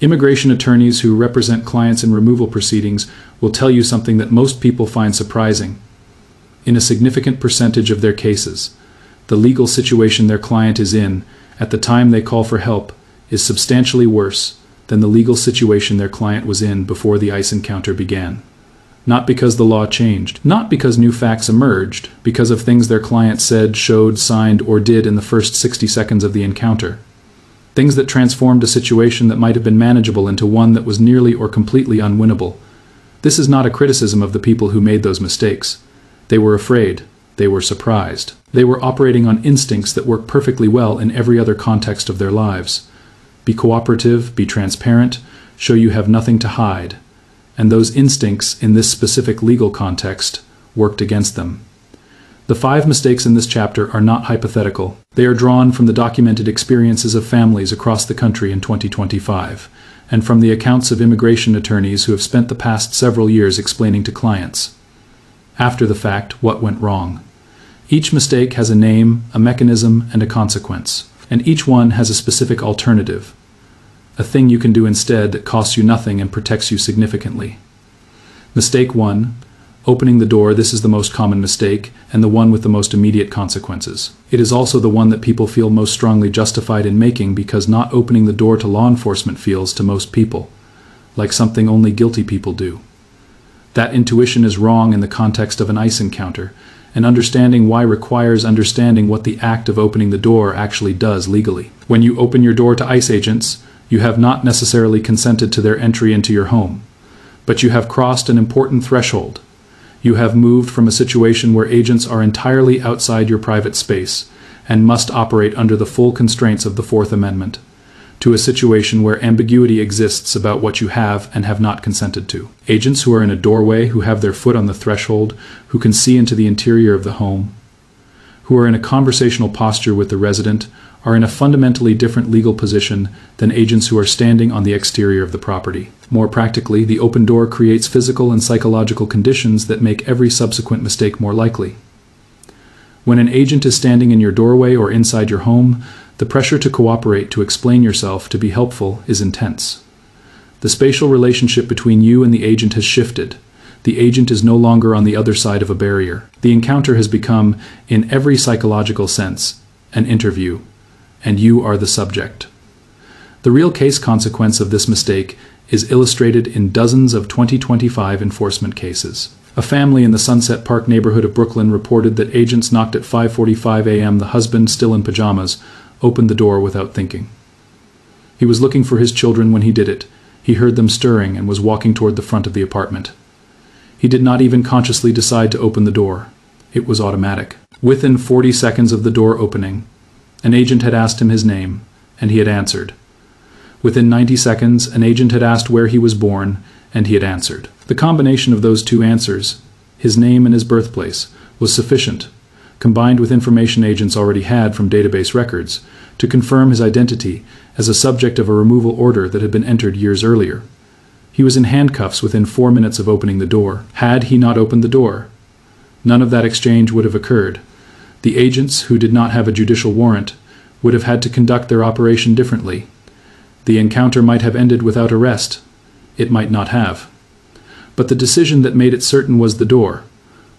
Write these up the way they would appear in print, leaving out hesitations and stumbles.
Immigration attorneys who represent clients in removal proceedings will tell you something that most people find surprising. In a significant percentage of their cases, the legal situation their client is in at the time they call for help is substantially worse than the legal situation their client was in before the ICE encounter began. Not because the law changed, not because new facts emerged, because of things their client said, showed, signed, or did in the first 60 seconds of the encounter. Things that transformed a situation that might have been manageable into one that was nearly or completely unwinnable. This is not a criticism of the people who made those mistakes. They were afraid. They were surprised. They were operating on instincts that work perfectly well in every other context of their lives. Be cooperative, be transparent, show you have nothing to hide. And those instincts in this specific legal context worked against them. The 5 mistakes in this chapter are not hypothetical. They are drawn from the documented experiences of families across the country in 2025, and from the accounts of immigration attorneys who have spent the past several years explaining to clients, after the fact, what went wrong. Each mistake has a name, a mechanism, and a consequence, and each one has a specific alternative, a thing you can do instead that costs you nothing and protects you significantly. Mistake 1. Opening the door. This is the most common mistake and the one with the most immediate consequences. It is also the one that people feel most strongly justified in making because not opening the door to law enforcement feels to most people like something only guilty people do. That intuition is wrong in the context of an ICE encounter, and understanding why requires understanding what the act of opening the door actually does legally. When you open your door to ICE agents, you have not necessarily consented to their entry into your home, but you have crossed an important threshold. You have moved from a situation where agents are entirely outside your private space and must operate under the full constraints of the Fourth Amendment, to a situation where ambiguity exists about what you have and have not consented to. Agents who are in a doorway, who have their foot on the threshold, who can see into the interior of the home, who are in a conversational posture with the resident, are in a fundamentally different legal position than agents who are standing on the exterior of the property. More practically, the open door creates physical and psychological conditions that make every subsequent mistake more likely. When an agent is standing in your doorway or inside your home, the pressure to cooperate, to explain yourself, to be helpful is intense. The spatial relationship between you and the agent has shifted. The agent is no longer on the other side of a barrier. The encounter has become, in every psychological sense, an interview, and you are the subject. The real case consequence of this mistake is illustrated in dozens of 2025 enforcement cases. A family in the Sunset Park neighborhood of Brooklyn reported that agents knocked at 5:45 a.m. The husband, still in pajamas, opened the door without thinking. He was looking for his children when he did it. He heard them stirring and was walking toward the front of the apartment. He did not even consciously decide to open the door. It was automatic. Within 40 seconds of the door opening, an agent had asked him his name, and he had answered. Within 90 seconds, an agent had asked where he was born, and he had answered. The combination of those two answers, his name and his birthplace, was sufficient, combined with information agents already had from database records, to confirm his identity as a subject of a removal order that had been entered years earlier. He was in handcuffs within 4 minutes of opening the door. Had he not opened the door, none of that exchange would have occurred. The agents, who did not have a judicial warrant, would have had to conduct their operation differently. The encounter might have ended without arrest. It might not have. But the decision that made it certain was the door.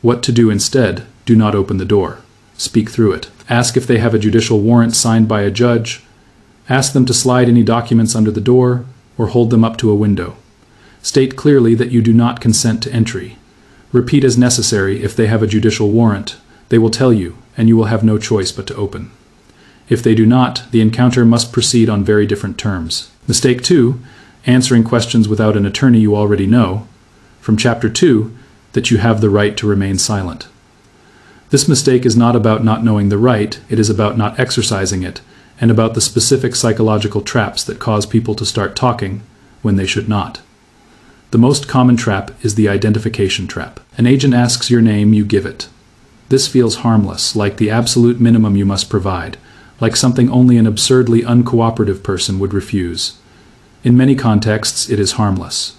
What to do instead? Do not open the door. Speak through it. Ask if they have a judicial warrant signed by a judge. Ask them to slide any documents under the door or hold them up to a window. State clearly that you do not consent to entry. Repeat as necessary if they have a judicial warrant. They will tell you, and you will have no choice but to open. If they do not, the encounter must proceed on very different terms. Mistake 2, answering questions without an attorney you already know, from Chapter 2, that you have the right to remain silent. This mistake is not about not knowing the right, it is about not exercising it, and about the specific psychological traps that cause people to start talking when they should not. The most common trap is the identification trap. An agent asks your name, you give it. This feels harmless, like the absolute minimum you must provide, like something only an absurdly uncooperative person would refuse. In many contexts, it is harmless.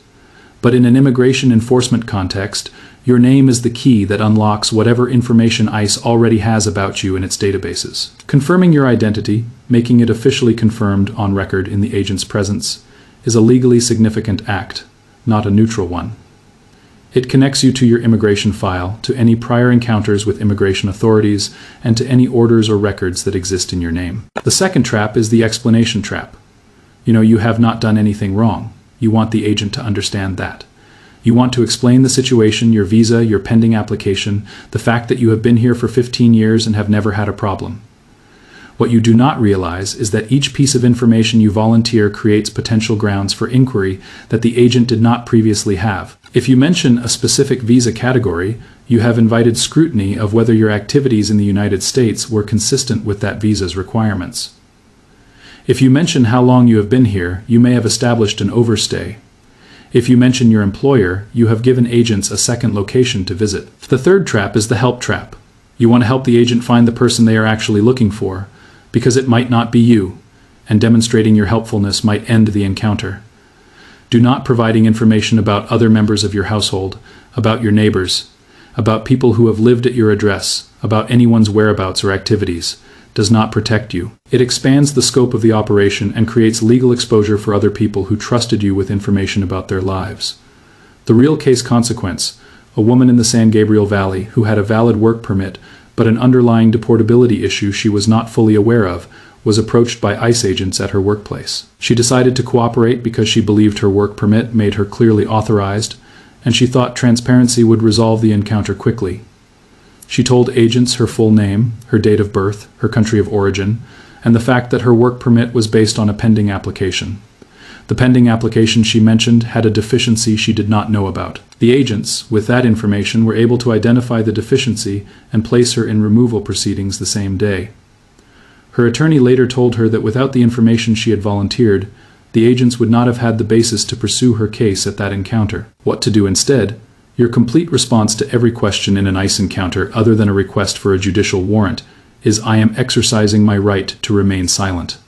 But in an immigration enforcement context, your name is the key that unlocks whatever information ICE already has about you in its databases. Confirming your identity, making it officially confirmed on record in the agent's presence, is a legally significant act, not a neutral one. It connects you to your immigration file, to any prior encounters with immigration authorities, and to any orders or records that exist in your name. The second trap is the explanation trap. You have not done anything wrong. You want the agent to understand that. You want to explain the situation, your visa, your pending application, the fact that you have been here for 15 years and have never had a problem. What you do not realize is that each piece of information you volunteer creates potential grounds for inquiry that the agent did not previously have. If you mention a specific visa category, you have invited scrutiny of whether your activities in the United States were consistent with that visa's requirements. If you mention how long you have been here, you may have established an overstay. If you mention your employer, you have given agents a second location to visit. The third trap is the help trap. You want to help the agent find the person they are actually looking for, because it might not be you, and demonstrating your helpfulness might end the encounter. Do not providing information about other members of your household, about your neighbors, about people who have lived at your address, about anyone's whereabouts or activities, does not protect you. It expands the scope of the operation and creates legal exposure for other people who trusted you with information about their lives. The real case consequence: a woman in the San Gabriel Valley who had a valid work permit but an underlying deportability issue she was not fully aware of, was approached by ICE agents at her workplace. She decided to cooperate because she believed her work permit made her clearly authorized, and she thought transparency would resolve the encounter quickly. She told agents her full name, her date of birth, her country of origin, and the fact that her work permit was based on a pending application. The pending application she mentioned had a deficiency she did not know about. The agents, with that information, were able to identify the deficiency and place her in removal proceedings the same day. Her attorney later told her that without the information she had volunteered, the agents would not have had the basis to pursue her case at that encounter. What to do instead? Your complete response to every question in an ICE encounter, other than a request for a judicial warrant, is "I am exercising my right to remain silent.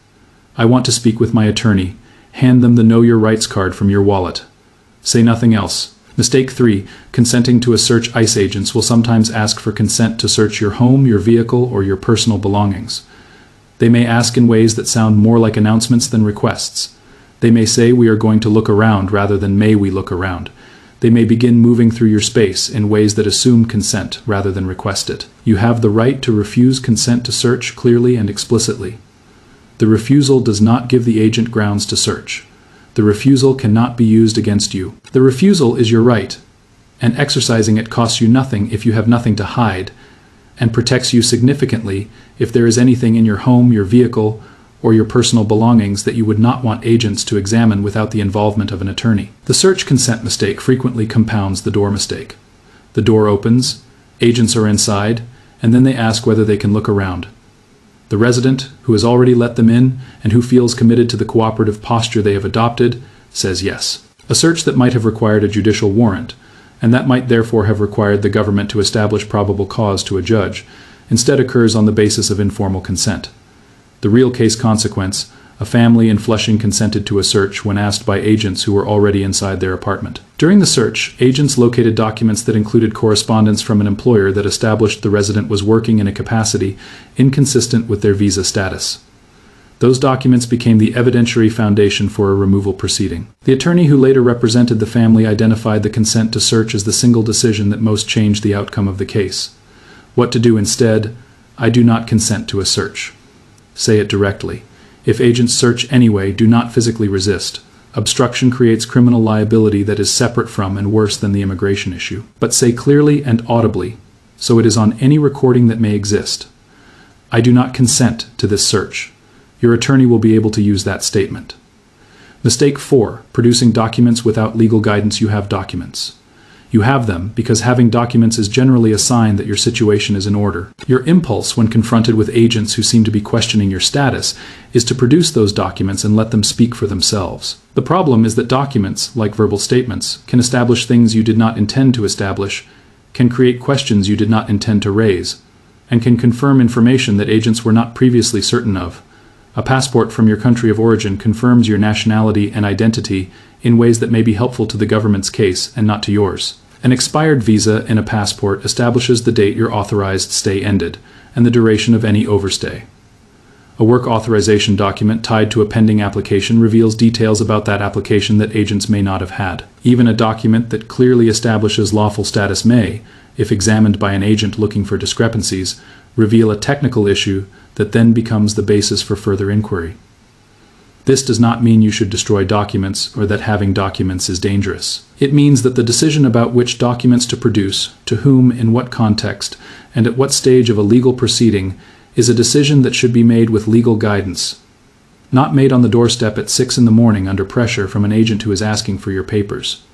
I want to speak with my attorney." Hand them the Know Your Rights card from your wallet. Say nothing else. Mistake 3. Consenting to a search. ICE agents will sometimes ask for consent to search your home, your vehicle, or your personal belongings. They may ask in ways that sound more like announcements than requests. They may say, "We are going to look around," rather than "May we look around." They may begin moving through your space in ways that assume consent rather than request it. You have the right to refuse consent to search clearly and explicitly. The refusal does not give the agent grounds to search. The refusal cannot be used against you. The refusal is your right, and exercising it costs you nothing if you have nothing to hide, and protects you significantly if there is anything in your home, your vehicle, or your personal belongings that you would not want agents to examine without the involvement of an attorney. The search consent mistake frequently compounds the door mistake. The door opens, agents are inside, and then they ask whether they can look around. The resident, who has already let them in and who feels committed to the cooperative posture they have adopted, says yes. A search that might have required a judicial warrant, and that might therefore have required the government to establish probable cause to a judge, instead occurs on the basis of informal consent. The real case consequence: a family in Flushing consented to a search when asked by agents who were already inside their apartment. During the search, agents located documents that included correspondence from an employer that established the resident was working in a capacity inconsistent with their visa status. Those documents became the evidentiary foundation for a removal proceeding. The attorney who later represented the family identified the consent to search as the single decision that most changed the outcome of the case. What to do instead? I do not consent to a search. Say it directly. If agents search anyway, do not physically resist. Obstruction creates criminal liability that is separate from and worse than the immigration issue. But say clearly and audibly, so it is on any recording that may exist: I do not consent to this search. Your attorney will be able to use that statement. Mistake 4. Producing documents without legal guidance. You have documents. You have them because having documents is generally a sign that your situation is in order. Your impulse when confronted with agents who seem to be questioning your status is to produce those documents and let them speak for themselves. The problem is that documents, like verbal statements, can establish things you did not intend to establish, can create questions you did not intend to raise, and can confirm information that agents were not previously certain of. A passport from your country of origin confirms your nationality and identity in ways that may be helpful to the government's case and not to yours. An expired visa in a passport establishes the date your authorized stay ended and the duration of any overstay. A work authorization document tied to a pending application reveals details about that application that agents may not have had. Even a document that clearly establishes lawful status may, if examined by an agent looking for discrepancies, reveal a technical issue that then becomes the basis for further inquiry. This does not mean you should destroy documents or that having documents is dangerous. It means that the decision about which documents to produce, to whom, in what context, and at what stage of a legal proceeding is a decision that should be made with legal guidance, not made on the doorstep at 6 in the morning under pressure from an agent who is asking for your papers.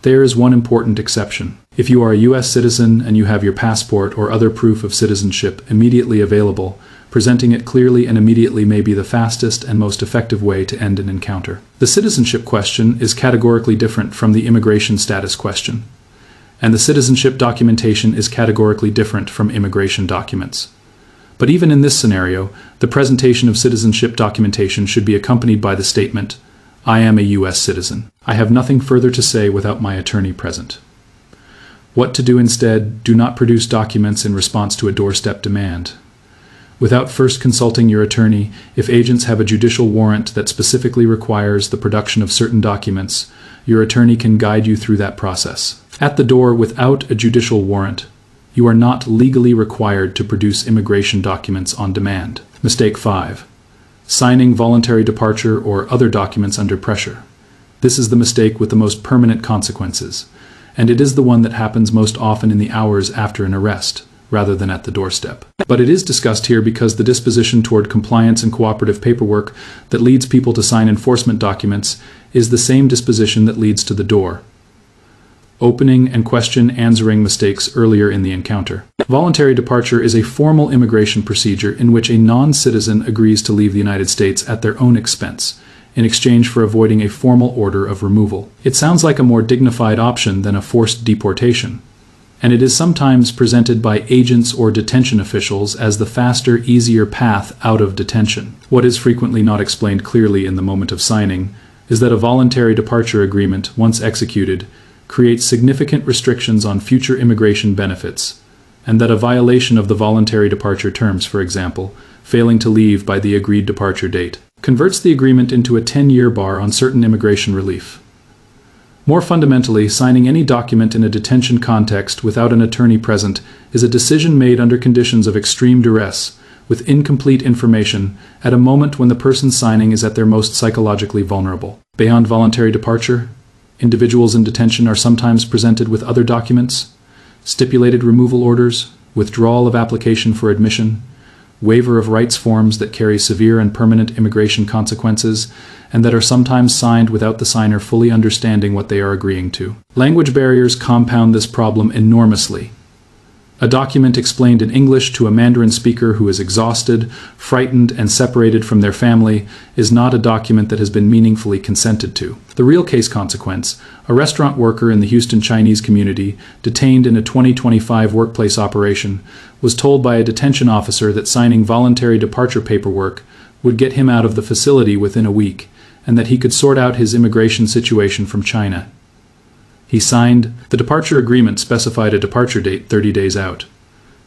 There is one important exception. If you are a U.S. citizen and you have your passport or other proof of citizenship immediately available, presenting it clearly and immediately may be the fastest and most effective way to end an encounter. The citizenship question is categorically different from the immigration status question, and the citizenship documentation is categorically different from immigration documents. But even in this scenario, the presentation of citizenship documentation should be accompanied by the statement, "I am a U.S. citizen. I have nothing further to say without my attorney present." What to do instead? Do not produce documents in response to a doorstep demand. Without first consulting your attorney, if agents have a judicial warrant that specifically requires the production of certain documents, your attorney can guide you through that process. At the door, without a judicial warrant, you are not legally required to produce immigration documents on demand. Mistake 5. Signing voluntary departure or other documents under pressure. This is the mistake with the most permanent consequences, and it is the one that happens most often in the hours after an arrest, rather than at the doorstep. But it is discussed here because the disposition toward compliance and cooperative paperwork that leads people to sign enforcement documents is the same disposition that leads to the door. Opening and question answering mistakes earlier in the encounter. Voluntary departure is a formal immigration procedure in which a non-citizen agrees to leave the United States at their own expense, in exchange for avoiding a formal order of removal. It sounds like a more dignified option than a forced deportation, and it is sometimes presented by agents or detention officials as the faster, easier path out of detention. What is frequently not explained clearly in the moment of signing is that a voluntary departure agreement, once executed, creates significant restrictions on future immigration benefits, and that a violation of the voluntary departure terms, for example, failing to leave by the agreed departure date, converts the agreement into a 10-year bar on certain immigration relief. More fundamentally, signing any document in a detention context without an attorney present is a decision made under conditions of extreme duress, with incomplete information, at a moment when the person signing is at their most psychologically vulnerable. Beyond voluntary departure, individuals in detention are sometimes presented with other documents, stipulated removal orders, withdrawal of application for admission, waiver of rights forms that carry severe and permanent immigration consequences, and that are sometimes signed without the signer fully understanding what they are agreeing to. Language barriers compound this problem enormously. A document explained in English to a Mandarin speaker who is exhausted, frightened, and separated from their family is not a document that has been meaningfully consented to. The real case consequence: a restaurant worker in the Houston Chinese community, detained in a 2025 workplace operation, was told by a detention officer that signing voluntary departure paperwork would get him out of the facility within a week, and that he could sort out his immigration situation from China. He signed. The departure agreement specified a departure date 30 days out.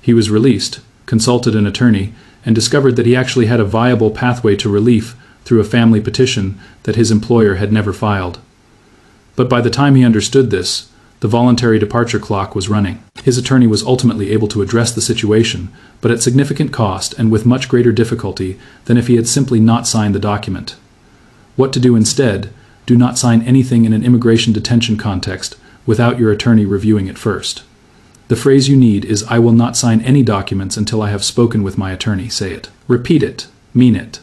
He was released, consulted an attorney, and discovered that he actually had a viable pathway to relief through a family petition that his employer had never filed. But by the time he understood this, the voluntary departure clock was running. His attorney was ultimately able to address the situation, but at significant cost and with much greater difficulty than if he had simply not signed the document. What to do instead? Do not sign anything in an immigration detention context without your attorney reviewing it first. The phrase you need is, "I will not sign any documents until I have spoken with my attorney." Say it. Repeat it. Mean it.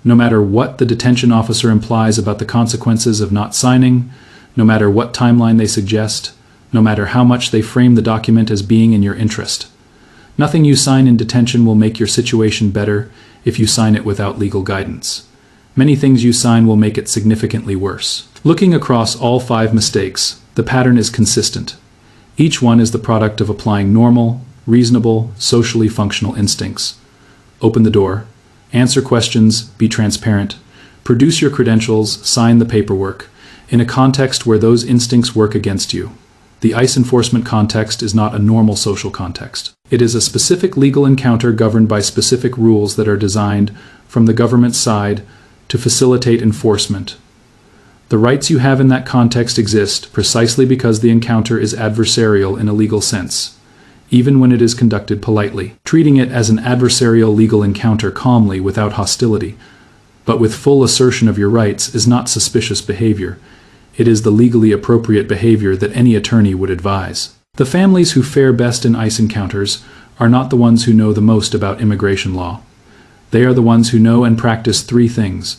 No matter what the detention officer implies about the consequences of not signing, no matter what timeline they suggest, no matter how much they frame the document as being in your interest. Nothing you sign in detention will make your situation better if you sign it without legal guidance. Many things you sign will make it significantly worse. Looking across all 5 mistakes, the pattern is consistent. Each one is the product of applying normal, reasonable, socially functional instincts. Open the door, answer questions, be transparent, produce your credentials, sign the paperwork, in a context where those instincts work against you. The ICE enforcement context is not a normal social context. It is a specific legal encounter governed by specific rules that are designed from the government's side to facilitate enforcement. The rights you have in that context exist precisely because the encounter is adversarial in a legal sense, even when it is conducted politely. Treating it as an adversarial legal encounter calmly without hostility, but with full assertion of your rights, is not suspicious behavior. It is the legally appropriate behavior that any attorney would advise. The families who fare best in ICE encounters are not the ones who know the most about immigration law. They are the ones who know and practice three things: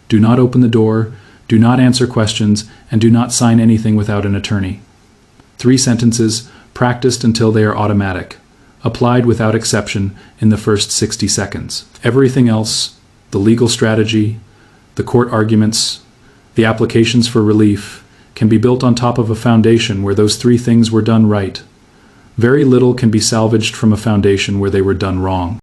do not open the door, do not answer questions, and do not sign anything without an attorney. 3 sentences, practiced until they are automatic, applied without exception in the first 60 seconds. Everything else, the legal strategy, the court arguments, the applications for relief, can be built on top of a foundation where those 3 things were done right. Very little can be salvaged from a foundation where they were done wrong.